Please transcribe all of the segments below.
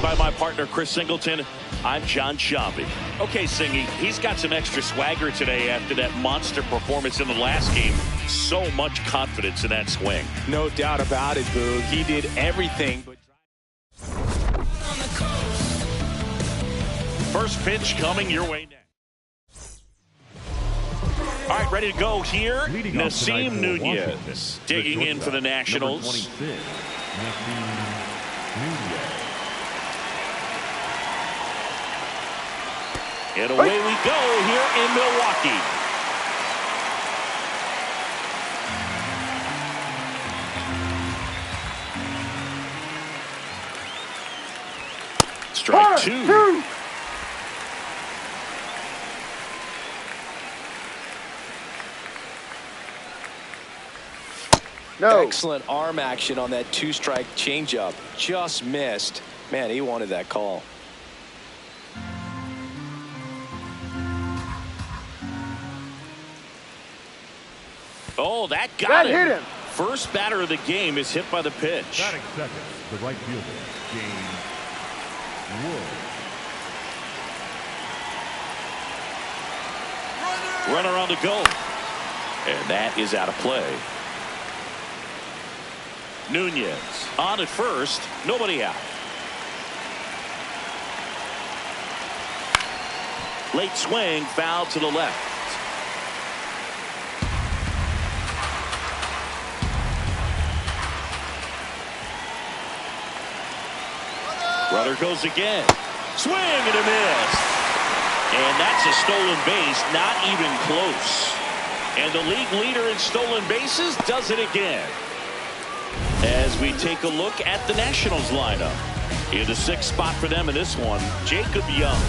by my partner, Chris Singleton. I'm John Sciambi. Okay, Singy, he's got some extra swagger today after that monster performance in the last game. So much confidence in that swing. No doubt about it, Boog. He did everything. First pitch coming your way next. All right, ready to go here. Nasim Nunez digging in for the Nationals. And away we go here in Milwaukee. Strike two. No. Excellent arm action on that two-strike changeup. Just missed. Man, he wanted that call. Oh, that got him. Hit him. First batter of the game is hit by the pitch. Batting second, the right fielder, James Wood. Runner on the go. And that is out of play. Nunez on at first. Nobody out. Late swing, foul to the left. Runner goes again. Swing and a miss. And that's a stolen base, not even close. And the league leader in stolen bases does it again. As we take a look at the Nationals lineup. In the sixth spot for them in this one, Jacob Young.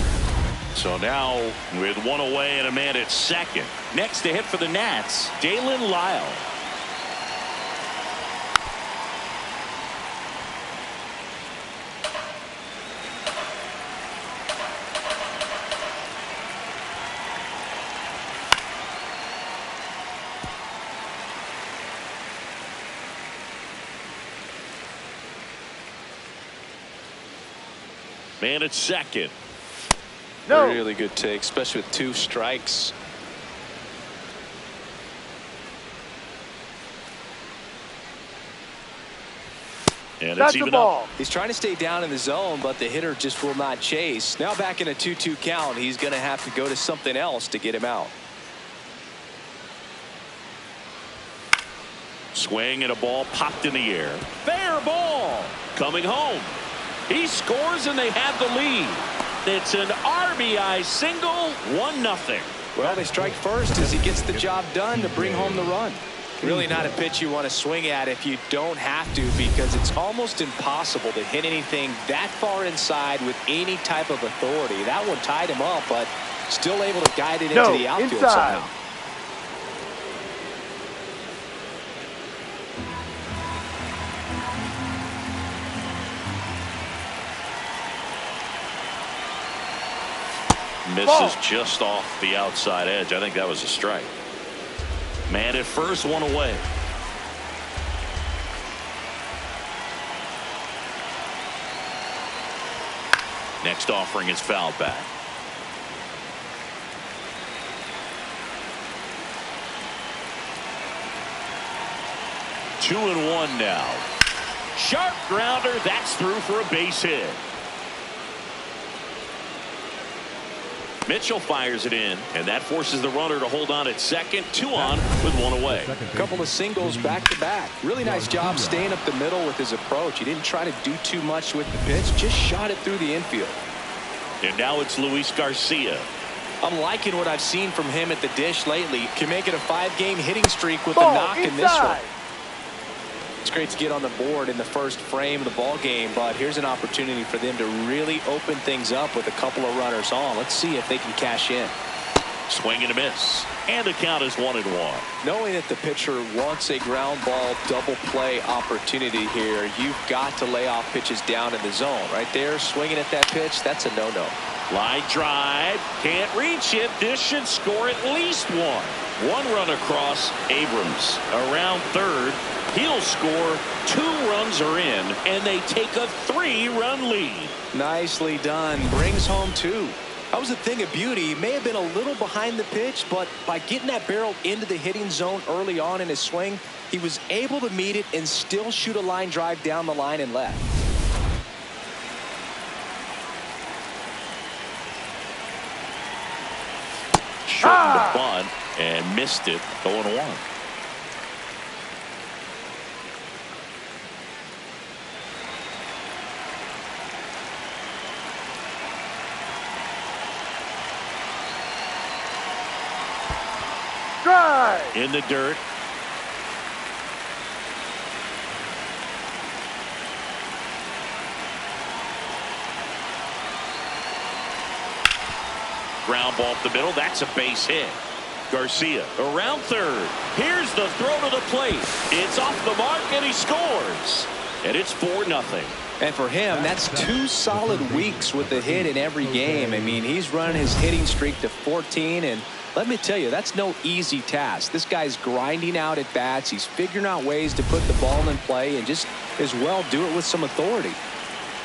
So now with one away and a man at second. Next to hit for the Nats, Dalen Lyle. Man at second. No. Really good take, especially with two strikes. And That's it's even the ball. up. He's trying to stay down in the zone, but the hitter just will not chase. Now back in a 2-2 count, he's going to have to go to something else to get him out. Swing and a ball popped in the air. Fair ball. Coming home. He scores and they have the lead. It's an RBI single, 1-0. Well, they strike first as he gets the job done to bring home the run. Really not a pitch you want to swing at if you don't have to, because it's almost impossible to hit anything that far inside with any type of authority. That one tied him up, but still able to guide it into the outfield somehow. Misses just off the outside edge. I think that was a strike. Man at first, one away. Next offering is fouled back. Two and one now. Sharp grounder. That's through for a base hit. Mitchell fires it in, and that forces the runner to hold on at second. 2 on with 1 away. A couple of singles back to back. Really nice job staying up the middle with his approach. He didn't try to do too much with the pitch, just shot it through the infield. And now it's Luis Garcia. I'm liking what I've seen from him at the dish lately. Can make it a 5-game hitting streak with a knock in this one. It's great to get on the board in the first frame of the ball game, but here's an opportunity for them to really open things up with a couple of runners on. Let's see if they can cash in. Swing and a miss, and the count is 1-1. Knowing that the pitcher wants a ground ball double play opportunity here, you've got to lay off pitches down in the zone. Right there, swinging at that pitch, that's a no-no. Line drive. Can't reach it. This should score at least one. One run across Abrams. Around third. He'll score. 2 runs are in, and they take a 3-run lead. Nicely done. Brings home 2. That was a thing of beauty. He may have been a little behind the pitch, but by getting that barrel into the hitting zone early on in his swing, he was able to meet it and still shoot a line drive down the line and left. Shortened the bunt and missed it. 0-1. In the dirt. Ground ball up the middle. That's a base hit. Garcia around third. Here's the throw to the plate. It's off the mark and he scores. And it's 4-0. And for him, that's 2 solid weeks with the hit in every game. I mean, he's running his hitting streak to 14, and let me tell you, that's no easy task. This guy's grinding out at bats. He's figuring out ways to put the ball in play and just as well do it with some authority.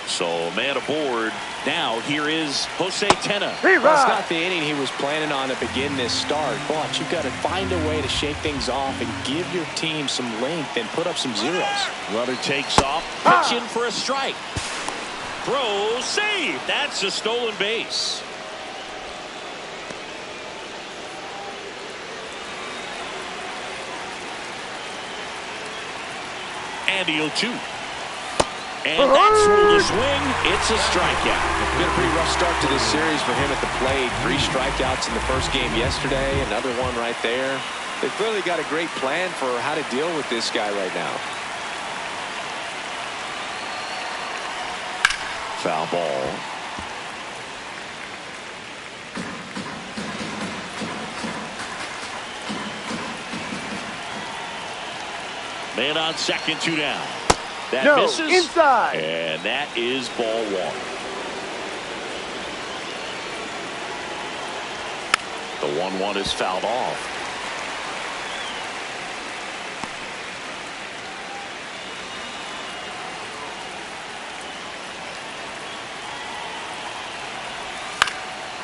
So man aboard. Now here is Jose Tena. Well, it's not the inning he was planning on to begin this start, but you've got to find a way to shake things off and give your team some length and put up some zeros. Runner takes off. Pitch in for a strike. Throw, save. That's a stolen base. And the 0-2. And that's where the swing. It's a strikeout. Been a pretty rough start to this series for him at the plate. 3 strikeouts in the first game yesterday. Another one right there. They've clearly got a great plan for how to deal with this guy right now. Foul ball. Man on second, 2 down. That misses. Inside. And that is ball 1. The 1-1 is fouled off.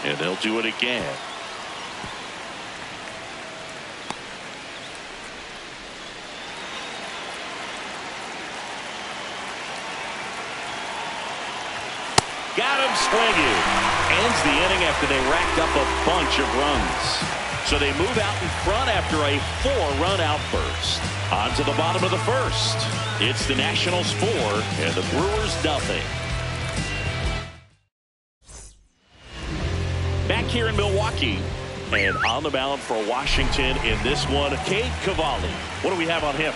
And they'll do it again. Got him swinging. Ends the inning after they racked up a bunch of runs. So they move out in front after a 4-run outburst. On to the bottom of the first. It's the Nationals 4 and the Brewers nothing. Back here in Milwaukee. And on the mound for Washington in this one, Cade Cavalli. What do we have on him?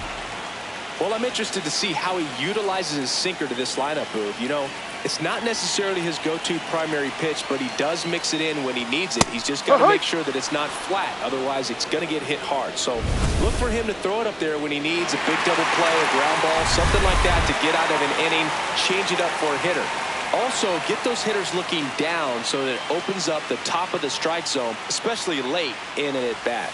Well, I'm interested to see how he utilizes his sinker to this lineup move. You know, it's not necessarily his go-to primary pitch, but he does mix it in when he needs it. He's just got to make sure that it's not flat. Otherwise, it's going to get hit hard. So look for him to throw it up there when he needs a big double play, a ground ball, something like that to get out of an inning, change it up for a hitter. Also, get those hitters looking down so that it opens up the top of the strike zone, especially late in an at-bat.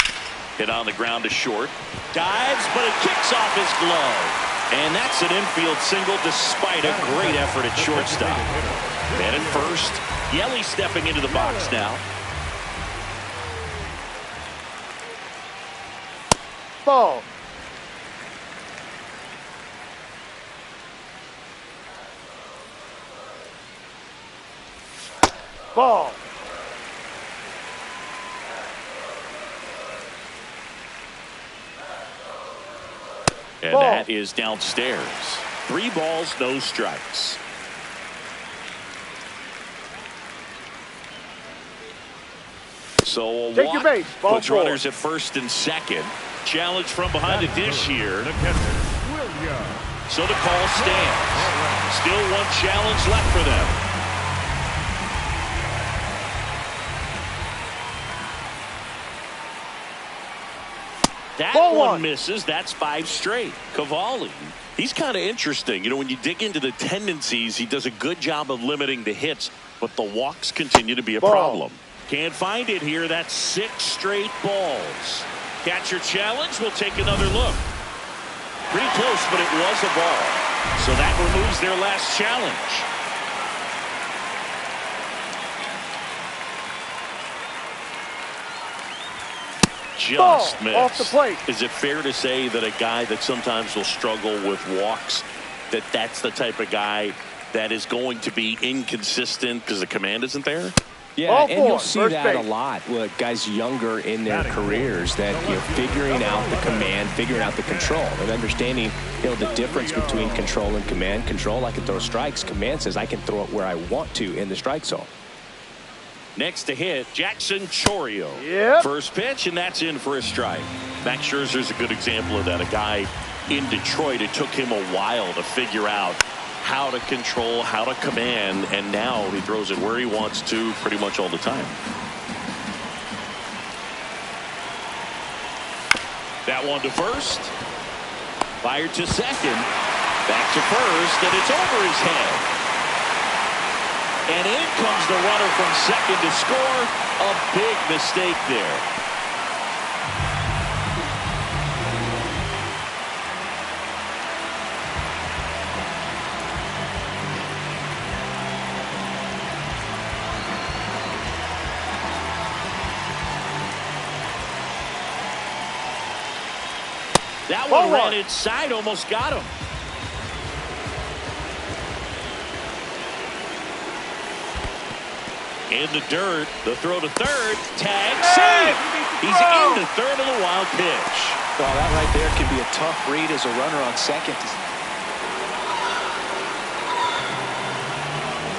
Hit on the ground to short. Dives, but it kicks off his glove. And that's an infield single despite a great effort at shortstop. And at first, Yelly stepping into the box now. Ball. Ball. And that is downstairs. 3 balls, no strikes. So a Take walk your base. Ball puts 4. runners at first and second. Challenge from behind the dish here. So the call stands. Still 1 challenge left for them. That Ball one one. misses. That's 5 straight. Cavalli, he's kind of interesting. You know, when you dig into the tendencies, he does a good job of limiting the hits, but the walks continue to be a Ball. problem. Can't find it here. That's 6 straight balls. Catcher challenge. We'll take another look. Pretty close, but it was a ball. So that removes their last challenge. Just missed. Off the plate. Is it fair to say that a guy that sometimes will struggle with walks, that's the type of guy that is going to be inconsistent because the command isn't there? Yeah, Ball and you'll four, see first that a base. lot with guys younger in their careers, that, you know, figuring out the command, figuring out the control, and understanding, you know, the difference between control and command. Control, I can throw strikes. Command says I can throw it where I want to in the strike zone. Next to hit, Jackson Chourio. Yep. First pitch, and that's in for a strike. Max Scherzer's a good example of that. A guy in Detroit, it took him a while to figure out how to control, how to command, and now he throws it where he wants to pretty much all the time. That one to first. Fired to second. Back to first, and it's over his head. And in comes the runner from second to score. A big mistake there. That one ran inside, almost got him. In the dirt, the throw to third, tag, save! He's in the third of the wild pitch. Well, that right there can be a tough read as a runner on second.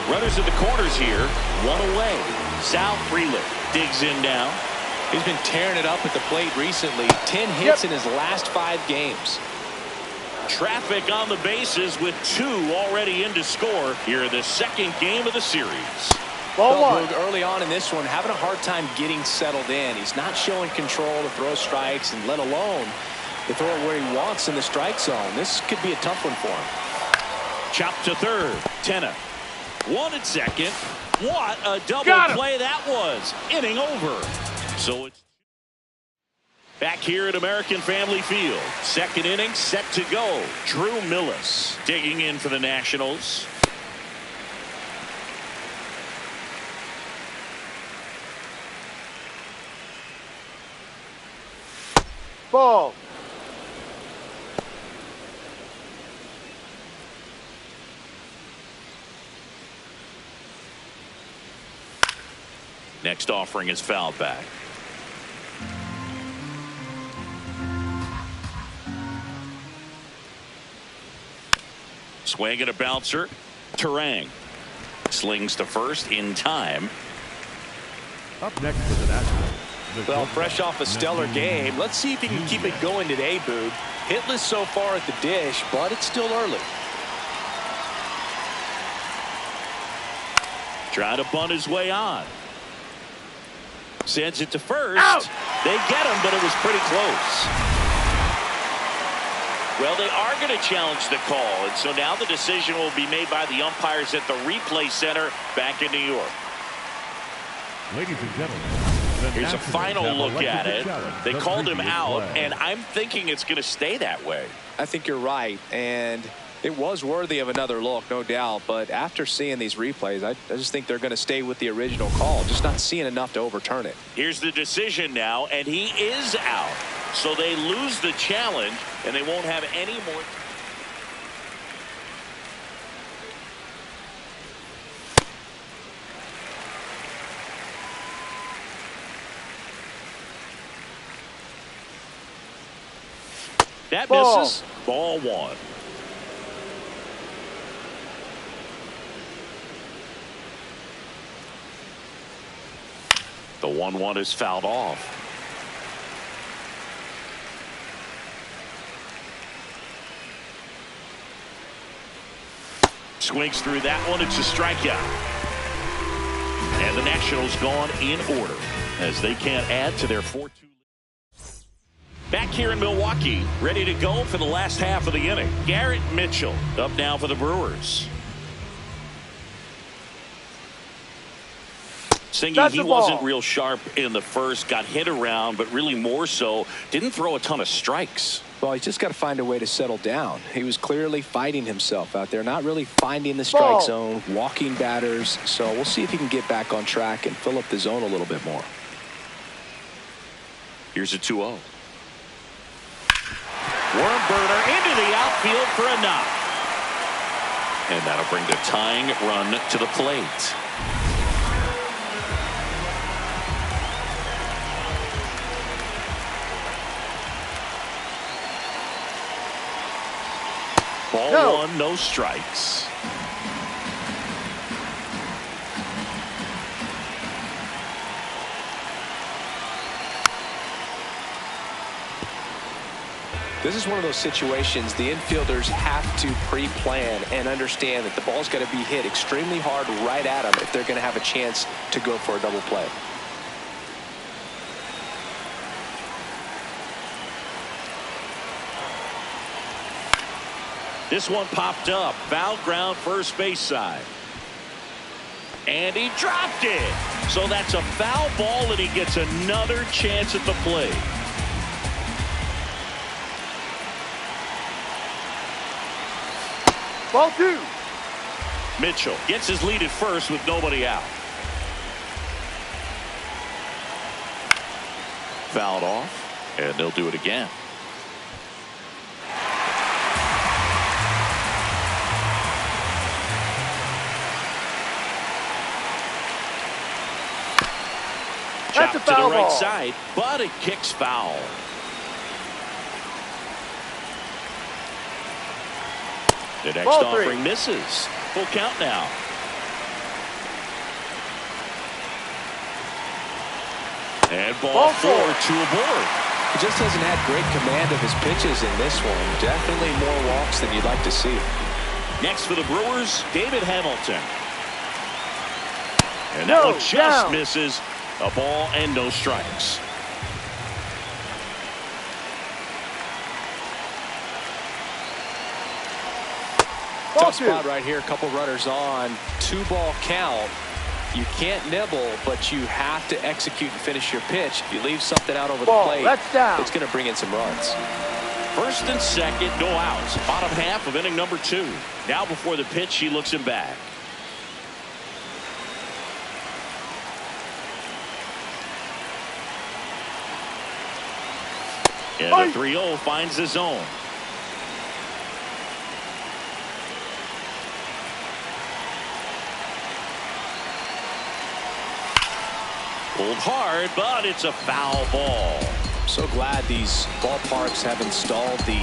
Runners at the corners here, one away. Sal Frelick digs in now. He's been tearing it up at the plate recently. 10 hits in his last 5 games. Traffic on the bases with 2 already in to score here in the second game of the series. Ball one. Early on in this one, having a hard time getting settled in. He's not showing control to throw strikes, and let alone to throw it where he wants in the strike zone. This could be a tough one for him. Chop to third. Tenna. 1 at second. What a double play that was. Inning over. So it's back here at American Family Field. Second inning set to go. Drew Millis digging in for the Nationals. Ball. Next offering is fouled back. Swing and a bouncer. Terang slings to first in time. Up next for the Nationals. Well, fresh off a stellar game. Let's see if he can keep it going today, Boog. Hitless so far at the dish, but it's still early. Trying to bunt his way on. Sends it to first. Out. They get him, but it was pretty close. Well, they are going to challenge the call, and so now the decision will be made by the umpires at the replay center back in New York. Ladies and gentlemen, here's a final look at it. They called him out, and I'm thinking it's going to stay that way. I think you're right, and it was worthy of another look, no doubt. But after seeing these replays, I just think they're going to stay with the original call, just not seeing enough to overturn it. Here's the decision now, and he is out. So they lose the challenge, and they won't have any more. That misses. Ball 1. The 1-1 is fouled off. Swings through that one. It's a strikeout. And the Nationals gone in order as they can't add to their 4-2. Back here in Milwaukee, ready to go for the last half of the inning. Garrett Mitchell up now for the Brewers. Singy, he wasn't real sharp in the first, got hit around, but really more so, didn't throw a ton of strikes. Well, he's just got to find a way to settle down. He was clearly fighting himself out there, not really finding the strike zone, walking batters. So we'll see if he can get back on track and fill up the zone a little bit more. Here's a 2-0. Worm burner into the outfield for a knock. And that'll bring the tying run to the plate. Ball one, no strikes. This is one of those situations the infielders have to pre-plan and understand that the ball's got to be hit extremely hard right at them if they're going to have a chance to go for a double play. This one popped up. Foul ground first base side. And he dropped it. So that's a foul ball, and he gets another chance at the plate. Ball two. Mitchell gets his lead at first with nobody out. Fouled off, and they'll do it again. That's a Chopped to the foul right ball. side, but it kicks foul. The next Ball offering three. misses. Full count now. And ball four, two aboard. He just hasn't had great command of his pitches in this one. Definitely more walks than you'd like to see. Next for the Brewers, David Hamilton. And No, that one just down. misses. A ball and no strikes. Ball Tough two. spot right here. A couple runners on. 2-ball count. You can't nibble, but you have to execute and finish your pitch. If you leave something out over Ball, the plate, that's down. it's going to bring in some runs. First and second, no outs. Bottom half of inning number 2. Now before the pitch, he looks him back. And the 3-0 finds the zone. Pulled hard, but it's a foul ball. So glad these ballparks have installed the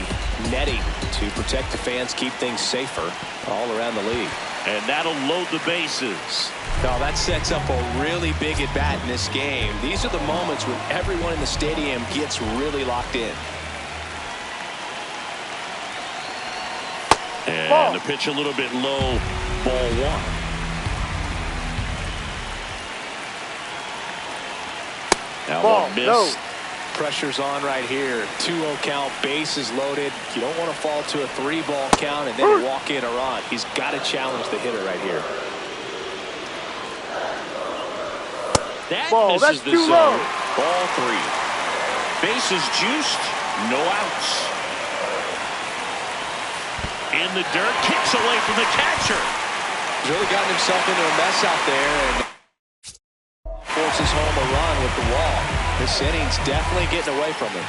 netting to protect the fans, keep things safer all around the league. And that'll load the bases. Now that sets up a really big at bat in this game. These are the moments when everyone in the stadium gets really locked in. And the pitch a little bit low, ball one. Now one missed. Pressure's on right here. 2-0 count, bases loaded. You don't want to fall to a 3-ball count and then walk in a run. He's got to challenge the hitter right here. That Ball, misses that's the too zone. low. Ball 3. Bases juiced, no outs. In the dirt, kicks away from the catcher. He's really gotten himself into a mess out there and forces home a run with the wall. This inning's definitely getting away from him.